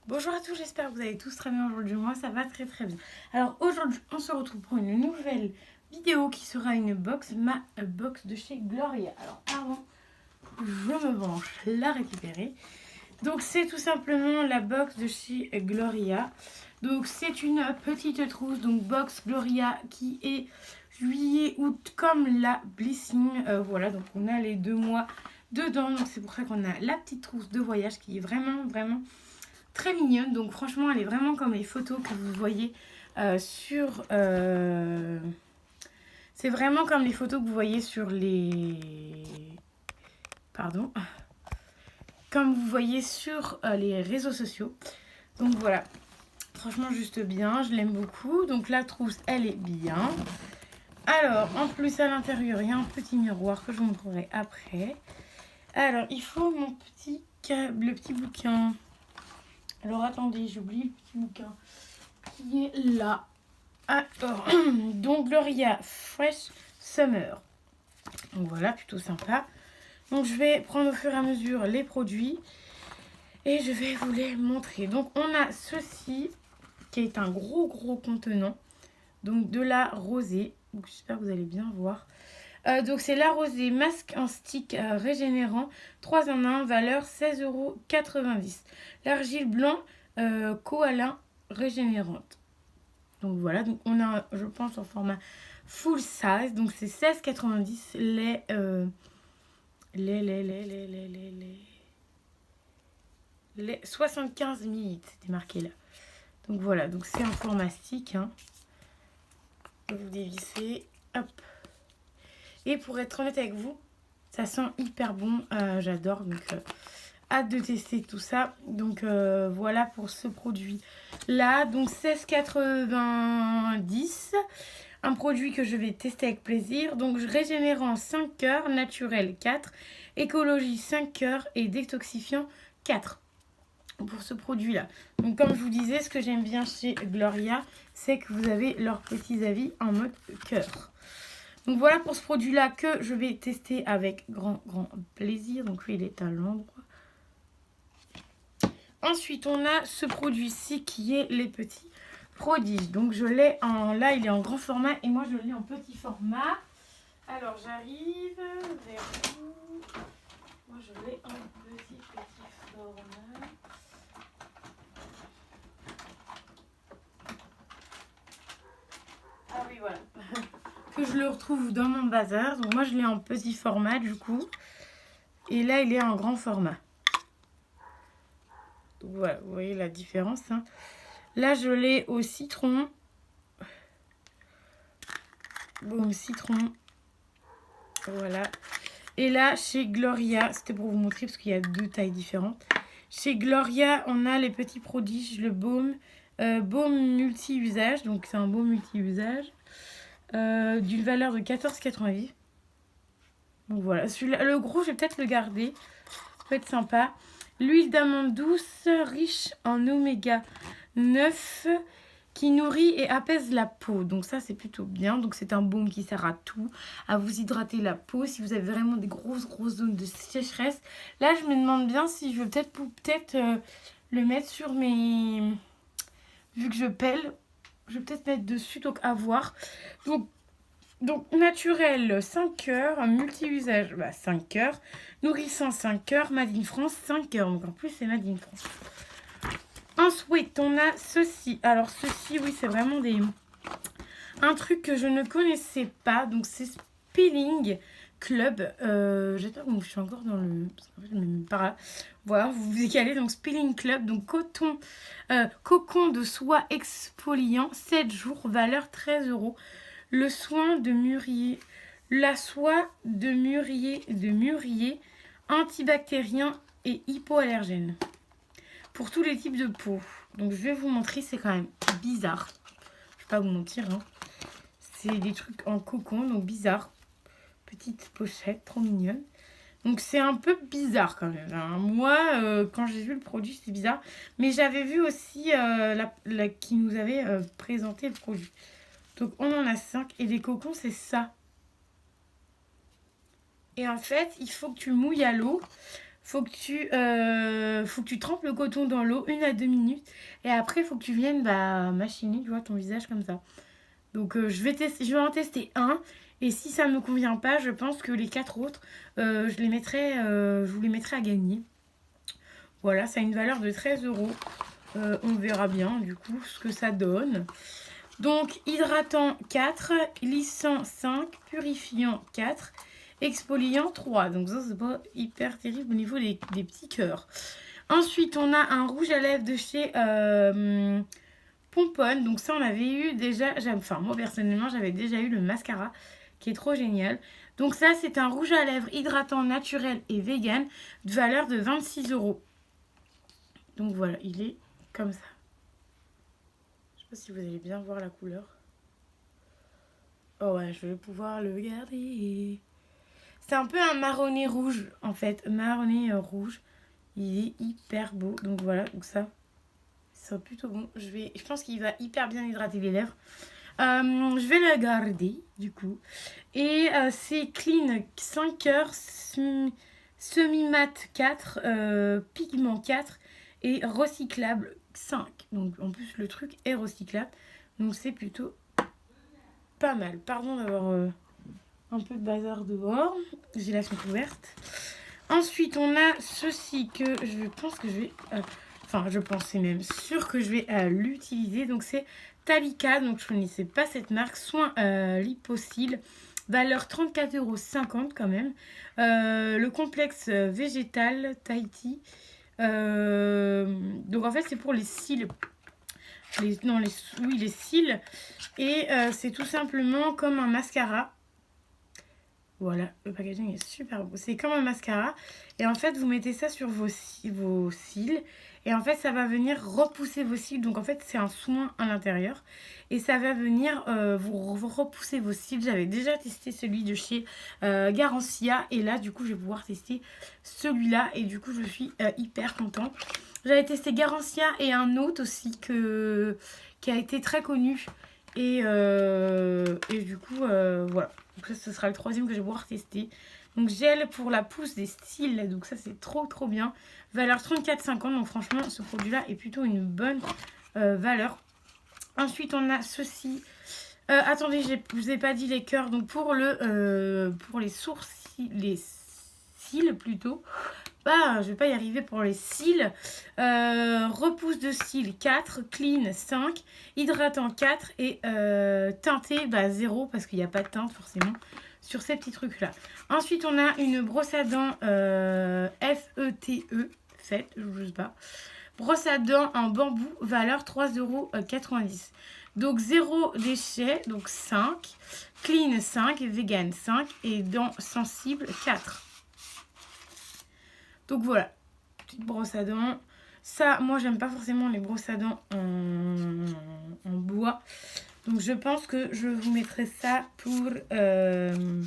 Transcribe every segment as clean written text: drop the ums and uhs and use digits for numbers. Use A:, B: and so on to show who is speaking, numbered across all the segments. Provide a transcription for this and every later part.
A: Bonjour à tous, j'espère que vous allez tous très bien aujourd'hui. Moi, ça va très très bien. Alors aujourd'hui, on se retrouve pour une nouvelle vidéo qui sera une box, ma box de chez Gloria. Alors avant, je me branche la récupérer. Donc c'est tout simplement la box de chez Gloria. Donc c'est une petite trousse, donc box Gloria qui est juillet-août comme la Blissing. Voilà, donc on a les 2 mois dedans. Donc c'est pour ça qu'on a la petite trousse de voyage qui est vraiment très mignonne. Donc franchement, elle est vraiment comme les photos que vous voyez sur... C'est vraiment comme les photos que vous voyez sur les... Pardon. Comme vous voyez sur les réseaux sociaux. Donc voilà. Franchement, juste bien. Je l'aime beaucoup. Donc la trousse, elle est bien. Alors, en plus, à l'intérieur, il y a un petit miroir que je vous montrerai après. Alors, il faut mon petit câble, le petit bouquin. Alors, attendez, j'oublie le petit bouquin qui est là. Alors, donc Gloria Fresh Summer. Donc voilà, plutôt sympa. Donc je vais prendre au fur et à mesure les produits et je vais vous les montrer. Donc on a ceci qui est un gros contenant. Donc de la rosée. Donc j'espère que vous allez bien voir. Donc c'est la rosée masque en stick régénérant 3 en 1, valeur 16,90 €. L'argile blanc koala régénérante. Donc voilà, donc on a, je pense, en format full size. Donc c'est 16,90 les 75 millilitres. C'était marqué là. Donc voilà, donc c'est un format stick. Hein. Vous dévissez. Hop. Et pour être honnête avec vous, ça sent hyper bon. J'adore. Donc hâte de tester tout ça. Donc voilà pour ce produit là. Donc 16,90 €. Un produit que je vais tester avec plaisir. Donc régénérant 5 heures, naturel 4, écologie 5 heures et détoxifiant 4 pour ce produit là. Donc comme je vous disais, ce que j'aime bien chez Gloria, c'est que vous avez leurs petits avis en mode cœur. Donc voilà pour ce produit là que je vais tester avec grand plaisir. Donc lui il est à l'endroit. Ensuite on a ce produit-ci qui est les petits prodiges. Donc je l'ai en... Là il est en grand format et moi je l'ai en petit format. Alors j'arrive vers vous. Moi je l'ai en petit format. Ah oui voilà. Que je le retrouve dans mon bazar. Donc moi je l'ai en petit format du coup. Et là il est en grand format. Donc voilà, vous voyez la différence. Hein. Là je l'ai au citron. Boum, citron. Voilà. Et là chez Gloria, c'était pour vous montrer parce qu'il y a 2 tailles différentes. Chez Gloria, on a les petits prodiges, le baume. Baume multi-usage. Donc c'est un baume multi-usage. D'une valeur de 14,90 €. Donc voilà, celui-là, le gros, je vais peut-être le garder. Ça peut être sympa. L'huile d'amande douce, riche en oméga 9, qui nourrit et apaise la peau. Donc ça, c'est plutôt bien. Donc c'est un baume qui sert à tout, à vous hydrater la peau. Si vous avez vraiment des grosses zones de sécheresse. Là, je me demande bien si je vais peut-être le mettre sur mes... Vu que je pèle, je vais peut-être mettre dessus, donc à voir. Donc naturel 5 heures, multi-usage 5 heures, nourrissant 5 heures, Made in France 5 heures. Donc en plus c'est Made in France. Ensuite on a ceci. Alors ceci oui c'est vraiment un truc que je ne connaissais pas. Donc c'est Spilling Club. J'espère que je suis encore dans le... Parce qu'en fait je me mets par là. Voilà, vous vous décalez. Donc Spilling Club. Donc cocon de soie exfoliant 7 jours, valeur 13 €. Le soin de mûrier, la soie de mûrier, antibactérien et hypoallergène. Pour tous les types de peau. Donc je vais vous montrer, c'est quand même bizarre. Je vais pas vous mentir. Hein. C'est des trucs en cocon, donc bizarre. Petite pochette, trop mignonne. Donc c'est un peu bizarre quand même. Hein. Moi, quand j'ai vu le produit, c'est bizarre. Mais j'avais vu aussi qui nous avait présenté le produit. Donc on en a 5 et les cocons c'est ça. Et en fait il faut que tu mouilles à l'eau. faut que tu trempes le coton dans l'eau 1 à 2 minutes. Et après, il faut que tu viennes machiner, tu vois, ton visage comme ça. Donc je vais en tester un. Et si ça ne me convient pas, je pense que les 4 autres, je vous les mettrai à gagner. Voilà, ça a une valeur de 13 €. On verra bien du coup ce que ça donne. Donc hydratant 4, lissant 5, purifiant 4, exfoliant 3. Donc ça c'est pas hyper terrible au niveau des petits cœurs. Ensuite on a un rouge à lèvres de chez Pomponne. Donc ça on avait eu déjà, enfin moi personnellement j'avais déjà eu le mascara qui est trop génial. Donc ça c'est un rouge à lèvres hydratant naturel et vegan de valeur de 26 €. Donc voilà, il est comme ça. Je sais pas si vous allez bien voir la couleur. Oh ouais, je vais pouvoir le garder. C'est un peu un marronné rouge en fait, marronné rouge. Il est hyper beau. Donc voilà, donc ça c'est plutôt bon. Je pense qu'il va hyper bien hydrater les lèvres. Je vais le garder du coup. Et c'est Clean 5 heures, semi-mat 4, pigment 4 et recyclable 5. Donc en plus le truc est recyclable. Donc c'est plutôt pas mal. Pardon d'avoir un peu de bazar dehors. J'ai la fenêtre ouverte. Ensuite on a ceci que je pense que je vais... je pense, c'est même sûr que je vais l'utiliser. Donc c'est Talika. Donc je ne connaissais pas cette marque. Soin Liposil. Valeur 34,50 € quand même. Le complexe végétal Tahiti. Donc en fait c'est pour les cils. Les cils. Et c'est tout simplement comme un mascara. Voilà, le packaging est super beau. C'est comme un mascara. Et en fait, vous mettez ça sur vos cils. Et en fait, ça va venir repousser vos cils. Donc en fait, c'est un soin à l'intérieur. Et ça va venir vous repousser vos cils. J'avais déjà testé celui de chez Garancia. Et là, du coup, je vais pouvoir tester celui-là. Et du coup, je suis hyper contente. J'avais testé Garancia et un autre aussi qui a été très connu. Et du coup, voilà. Donc ça, ce sera le 3e que je vais pouvoir tester. Donc gel pour la pousse des cils. Donc ça, c'est trop trop bien. Valeur 34,50 €. Donc franchement, ce produit-là est plutôt une bonne valeur. Ensuite, on a ceci. Attendez, je vous ai pas dit les cœurs. Donc pour les sourcils, les cils plutôt. Je vais pas y arriver pour les cils. Repousse de cils 4, clean 5, hydratant 4 et teinté 0 parce qu'il n'y a pas de teinte forcément sur ces petits trucs là. Ensuite on a une brosse à dents FETE, je sais pas. Brosse à dents en bambou, valeur 3,90 €. Donc 0 déchet, donc 5, clean 5, vegan 5 et dents sensibles 4. Donc voilà, petite brosse à dents. Ça, moi, j'aime pas forcément les brosses à dents en bois. Donc je pense que je vous mettrai ça pour un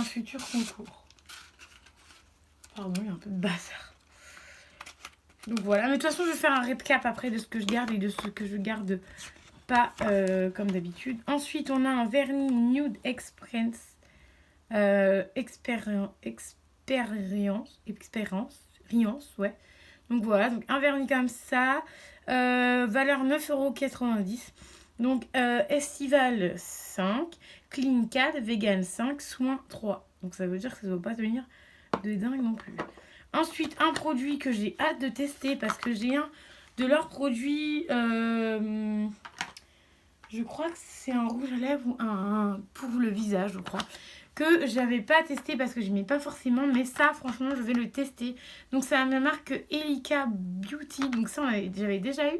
A: futur concours. Pardon, il y a un peu de bazar. Donc voilà, mais de toute façon, je vais faire un récap après de ce que je garde et de ce que je garde pas comme d'habitude. Ensuite, on a un vernis Nude Experience. Expérience, ouais. Donc voilà, donc un vernis comme ça, valeur 9,90 €. Donc estival 5, clean 4, vegan 5, soin 3. Donc ça veut dire que ça ne doit pas devenir de dingue non plus. Ensuite, un produit que j'ai hâte de tester parce que j'ai un de leurs produits, je crois que c'est un rouge à lèvres ou un pour le visage, je crois. Que j'avais pas testé parce que je n'aimais pas forcément, mais ça franchement je vais le tester. Donc c'est la marque Elika Beauty, donc ça j'avais déjà eu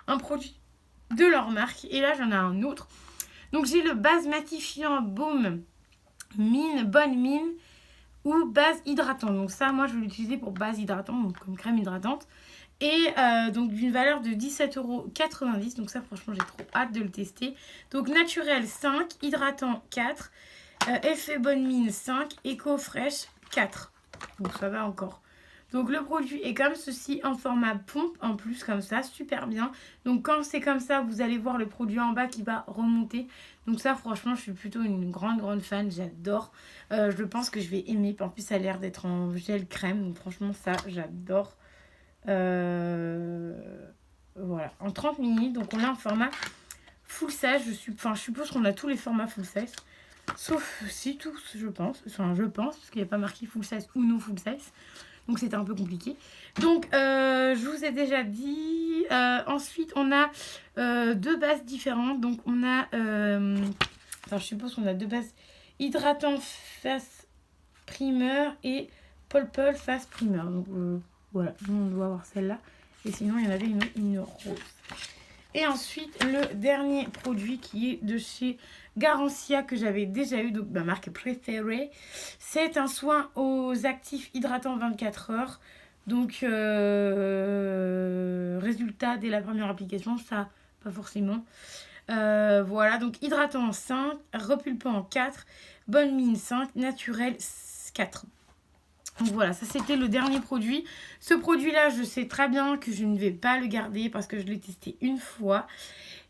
A: un produit de leur marque et là j'en ai un autre. Donc j'ai le base matifiant baume bonne mine ou base hydratant. Donc ça moi je vais l'utiliser pour base hydratant, donc comme crème hydratante. Et donc d'une valeur de 17,90 €. Donc ça franchement j'ai trop hâte de le tester. Donc naturel 5, hydratant 4. Effet bonne mine 5, éco fraîche 4. Donc ça va encore. Donc le produit est comme ceci en format pompe en plus comme ça, super bien. Donc quand c'est comme ça, vous allez voir le produit en bas qui va remonter. Donc ça franchement je suis plutôt une grande fan, j'adore. Je pense que je vais aimer, en plus ça a l'air d'être en gel crème, donc franchement ça j'adore. Voilà, en 30 minutes, donc on a un format full size, je suppose qu'on a tous les formats full size. Sauf si tous, je pense, parce qu'il n'y a pas marqué full size ou non full size. Donc c'était un peu compliqué. Donc je vous ai déjà dit. Ensuite on a deux bases différentes. Donc on a, je suppose qu'on a deux bases hydratant face primer et Pol face primer. Donc voilà, on doit avoir celle-là. Et sinon il y en avait une rose. Et ensuite le dernier produit qui est de chez Garancia que j'avais déjà eu, donc ma marque préférée. C'est un soin aux actifs hydratants 24 heures. Donc résultat dès la première application, ça pas forcément. Voilà, donc hydratant en 5, repulpant en 4, bonne mine 5, naturel 4. Donc voilà, ça c'était le dernier produit. Ce produit-là, je sais très bien que je ne vais pas le garder parce que je l'ai testé une fois.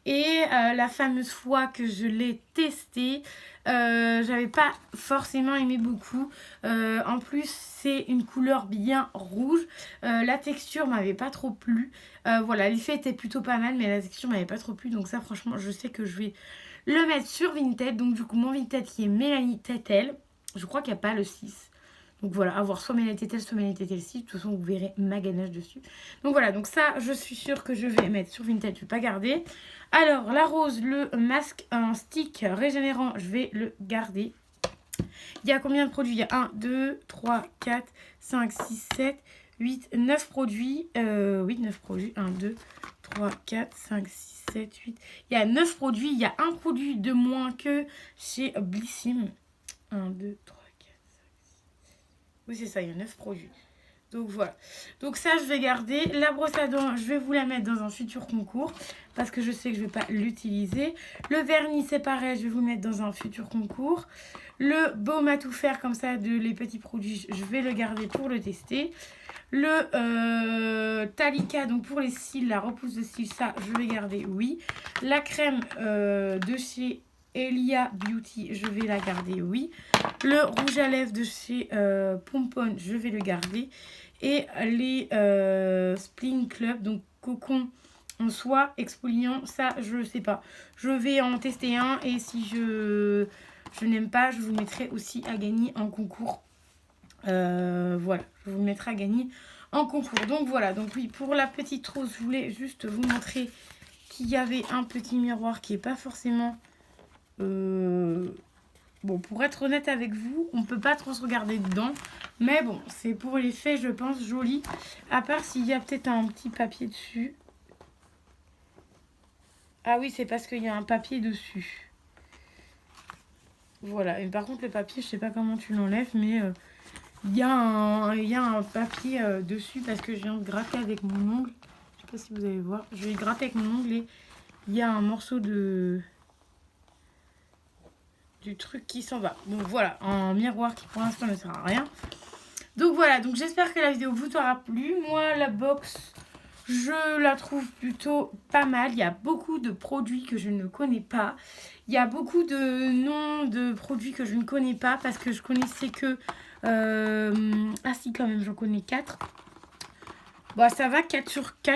A: Et la fameuse fois que je l'ai testé, j'avais pas forcément aimé beaucoup. En plus, c'est une couleur bien rouge. La texture m'avait pas trop plu. Voilà, l'effet était plutôt pas mal, mais la texture m'avait pas trop plu. Donc ça, franchement, je sais que je vais le mettre sur Vinted. Donc du coup, mon Vinted qui est Mélanie Tetel. Je crois qu'il n'y a pas le 6. Donc voilà, avoir soit Mélanie Tetel, soit Mélanie Tetel 6. De toute façon, vous verrez ma ganache dessus. Donc voilà, donc ça, je suis sûre que je vais mettre sur Vinted. Je ne vais pas garder. Alors, la rose, le masque en stick régénérant, je vais le garder. Il y a combien de produits? Il y a 1, 2, 3, 4, 5, 6, 7, 8, 9 produits. Oui, 9 produits. 1, 2, 3, 4, 5, 6, 7, 8. Il y a 9 produits. Il y a un produit de moins que chez Blissim. 1, 2, 3, 4, 5, 6. Oui, c'est ça, il y a 9 produits. Donc voilà. Donc ça, je vais garder. La brosse à dents, je vais vous la mettre dans un futur concours. Parce que je sais que je ne vais pas l'utiliser. Le vernis, c'est pareil, je vais vous le mettre dans un futur concours. Le baume à tout faire, comme ça, les petits produits, je vais le garder pour le tester. Le Talika, donc pour les cils, la repousse de cils, ça, je vais garder, oui. La crème de chez Elia Beauty, je vais la garder, oui. Le rouge à lèvres de chez Pompon, je vais le garder. Et les Spling Club, donc cocon en soie exfoliant, ça je sais pas. Je vais en tester un et si je n'aime pas, je vous mettrai aussi à gagner en concours. Voilà, je vous mettrai à gagner en concours. Donc voilà, donc oui, pour la petite rose, je voulais juste vous montrer qu'il y avait un petit miroir qui est pas forcément... Bon, pour être honnête avec vous, on peut pas trop se regarder dedans. Mais bon, c'est pour l'effet, je pense, joli. À part s'il y a peut-être un petit papier dessus. Ah oui, c'est parce qu'il y a un papier dessus. Voilà. Et par contre, le papier, je sais pas comment tu l'enlèves, mais il y a un papier dessus parce que je viens de gratter avec mon ongle. Je sais pas si vous allez voir. Je vais gratter avec mon ongle et il y a un morceau du truc qui s'en va. Donc voilà, un miroir qui pour l'instant ne sert à rien. Donc voilà, donc j'espère que la vidéo vous aura plu. Moi, la box, je la trouve plutôt pas mal. Il y a beaucoup de produits que je ne connais pas. Il y a beaucoup de noms de produits que je ne connais pas parce que je connaissais que... Ah si, quand même, j'en connais 4. Bon, ça va, 4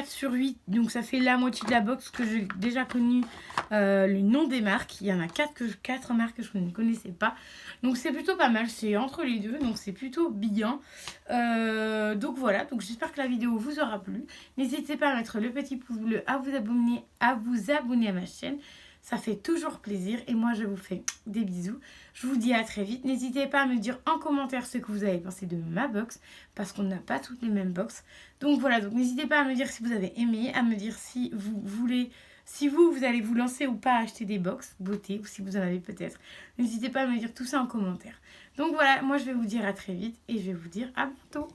A: sur 8, donc ça fait la moitié de la box que j'ai déjà connu le nom des marques. Il y en a 4 marques que je ne connaissais pas. Donc c'est plutôt pas mal, c'est entre les deux, donc c'est plutôt bien. Donc voilà, donc j'espère que la vidéo vous aura plu. N'hésitez pas à mettre le petit pouce bleu, à vous abonner à ma chaîne. Ça fait toujours plaisir et moi je vous fais des bisous. Je vous dis à très vite. N'hésitez pas à me dire en commentaire ce que vous avez pensé de ma box parce qu'on n'a pas toutes les mêmes box. Donc voilà, donc n'hésitez pas à me dire si vous avez aimé, à me dire si vous voulez, si vous allez vous lancer ou pas à acheter des box beauté ou si vous en avez peut-être. N'hésitez pas à me dire tout ça en commentaire. Donc voilà, moi je vais vous dire à très vite et je vais vous dire à bientôt.